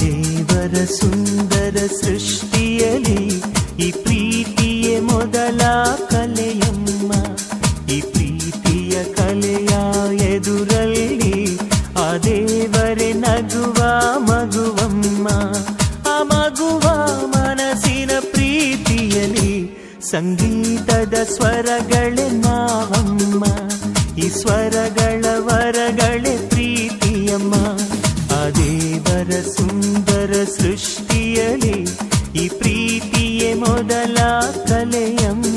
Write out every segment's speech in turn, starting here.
ದೇವರ ಸುಂದರ ಸೃಷ್ಟಿಯಲಿ ಈ ಪ್ರೀತಿಯೇ ಮೊದಲ ಕಲೆಯಮ್ಮ. ಈ ಪ್ರೀತಿಯ ಕಲೆಯ ಎದುರಲ್ಲಿ ಆ ದೇವರೇ ನಗುವ ಮಗುವಮ್ಮ. ಆ ಮಗುವ ಮನಸ್ಸಿನ ಪ್ರೀತಿಯಲಿ ಸಂಗೀತದ ಸ್ವರಗಳೇ ನಾವಮ್ಮ. ಈ ಸ್ವರಗಳ ವರಗಳೇ ಪ್ರೀತಿಯಮ್ಮ. ಆ ದೇವರ ಸುಂದರ ಸೃಷ್ಟಿಯಲಿ ಈ ಪ್ರೀತಿಯೇ ಮೊದಲ ಕಲೆಯಮ್ಮ.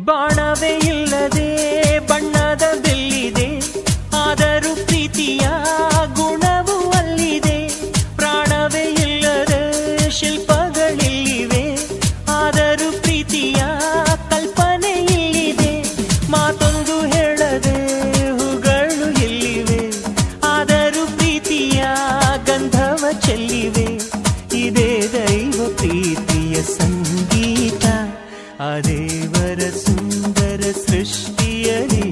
ಬಾಣವೇ ಇಲ್ಲದೆ ಬಣ್ಣದ ಬೆಲ್ಲಿದೆ, ಆದರೂ ಪ್ರೀತಿಯ ಗುಣವೂ ಅಲ್ಲಿದೆ. ಪ್ರಾಣವೇ ಇಲ್ಲದ ಶಿಲ್ಪಗಳಿವೆ, ಆದರೂ ಪ್ರೀತಿಯ ಕಲ್ಪನೆ ಇಲ್ಲಿದೆ. ಮಾತೊಂದು ಹೇಳದೆ ಹೂಗಳು ಇಲ್ಲಿವೆ, ಆದರೂ ಪ್ರೀತಿಯ ಗಂಧವ ಚೆಲ್ಲಿವೆ. ಇದೇ ದೈವ ಪ್ರೀತಿಯ ಸಂಗೀತ. ಆ ದೇವರ ಸುಂದರ ಸೃಷ್ಟಿಯಲಿ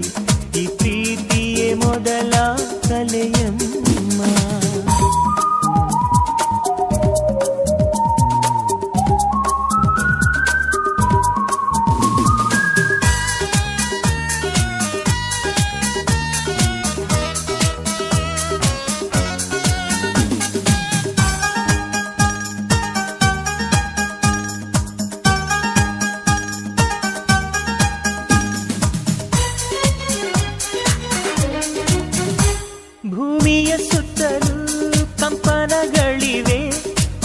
ಈ ಪ್ರೀತಿಯೇ ಮೊದಲ ಕಲೆಯಮ್ಮ. ಭೂಮಿಯ ಸುತ್ತಲೂ ಕಂಪನಗಳಿವೆ,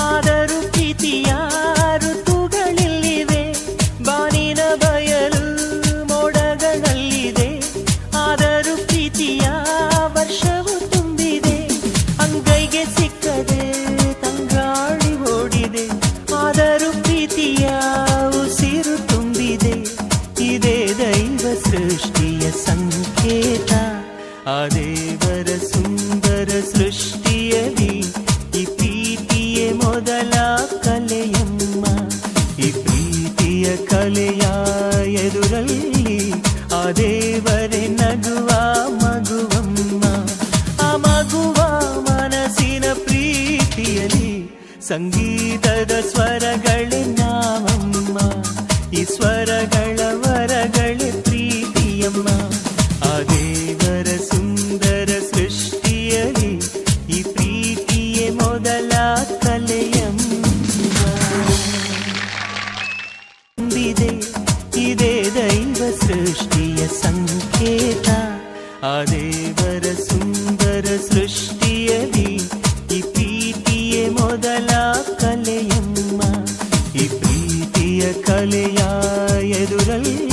ಆದರೂ ಪ್ರೀತಿಯ ಋತುಗಳಿಲ್ಲಿವೆ. ಬಾನಿನ ಬಯಲು ಮೋಡಗಳಲ್ಲಿದೆ, ಆದರೂ ಪ್ರೀತಿಯ ವರ್ಷವು ತುಂಬಿದೆ. ಅಂಗೈಗೆ ಸಿಕ್ಕದೆ ತಂಗಾಳಿ ಓಡಿದೆ, ಆದರೂ ಪ್ರೀತಿಯ ಉಸಿರು ತುಂಬಿದೆ. ಇದೇ ದೈವ ಸೃಷ್ಟಿಯ ಸಂಕೇತ. ಆ ದೇವರ ಸುಂದರ ಸೃಷ್ಟಿಯಲಿ ಈ ಪ್ರೀತಿಯೇ ಮೊದಲ ಕಲೆಯಮ್ಮ. ಈ ಪ್ರೀತಿಯ ಕಲೆಯ ಎದುರಲ್ಲಿ ಆ ದೇವರೇ ನಗುವ ಮಗುವಮ್ಮ. ಆ ಮಗುವ ಮನಸ್ಸಿನ ಪ್ರೀತಿಯಲಿ ಸಂಗೀತದ ಸ್ವರಗಳೇ ನಾವಮ್ಮ. ಈ ಸ್ವರಗಳ ವರಗಳೇ ಪ್ರೀತಿಯಮ್ಮ. ಆ ದೇವರ ಸುಂದರ ಸೃಷ್ಟಿಯಲಿ ಈ ಪ್ರೀತಿಯೇ ಮೊದಲ ಕಲೆಯಮ್ಮ. ಇದೇ ದೈವ ಸೃಷ್ಟಿಯ ಸಂಕೇತ. ಆ ದೇವರ ಸುಂದರ ಸೃಷ್ಟಿಯಲಿ ಈ ಪ್ರೀತಿಯೇ ಮೊದಲ ಕಲೆಯಮ್ಮ. ಈ ಪ್ರೀತಿಯ ಕಲೆಯ ಎದುರಲ್ಲಿ